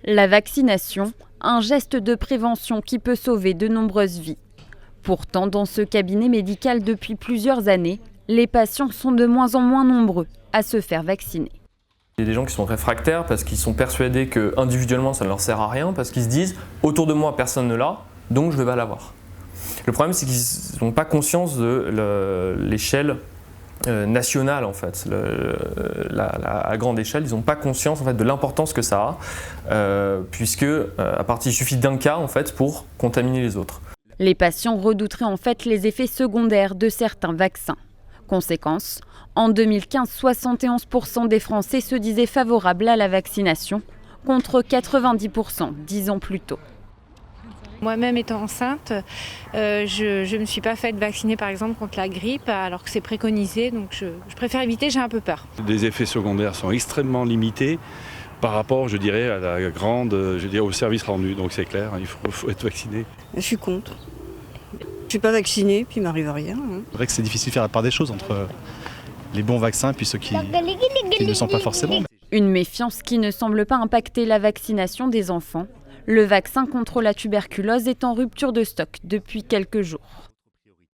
La vaccination, un geste de prévention qui peut sauver de nombreuses vies. Pourtant, dans ce cabinet médical depuis plusieurs années, les patients sont de moins en moins nombreux à se faire vacciner. Il y a des gens qui sont réfractaires parce qu'ils sont persuadés qu'individuellement ça ne leur sert à rien, parce qu'ils se disent « autour de moi personne ne l'a, donc je ne vais pas l'avoir ». Le problème c'est qu'ils n'ont pas conscience de l'échelle nationale en fait, à grande échelle, ils n'ont pas conscience en fait, de l'importance que ça a, puisque il suffit d'un cas en fait, pour contaminer les autres. Les patients redouteraient en fait les effets secondaires de certains vaccins. Conséquence, en 2015, 71% des Français se disaient favorables à la vaccination, contre 90% 10 ans plus tôt. Moi-même étant enceinte, je ne me suis pas faite vacciner par exemple contre la grippe alors que c'est préconisé, donc je préfère éviter, j'ai un peu peur. Les effets secondaires sont extrêmement limités par rapport, je dirais, à la grande, au service rendu, donc c'est clair, il faut être vacciné. Je suis contre. Je suis pas vaccinée, puis il m'arrive rien. C'est vrai que c'est difficile de faire la part des choses entre les bons vaccins et puis ceux qui ne le sont pas forcément. Une méfiance qui ne semble pas impacter la vaccination des enfants. Le vaccin contre la tuberculose est en rupture de stock depuis quelques jours.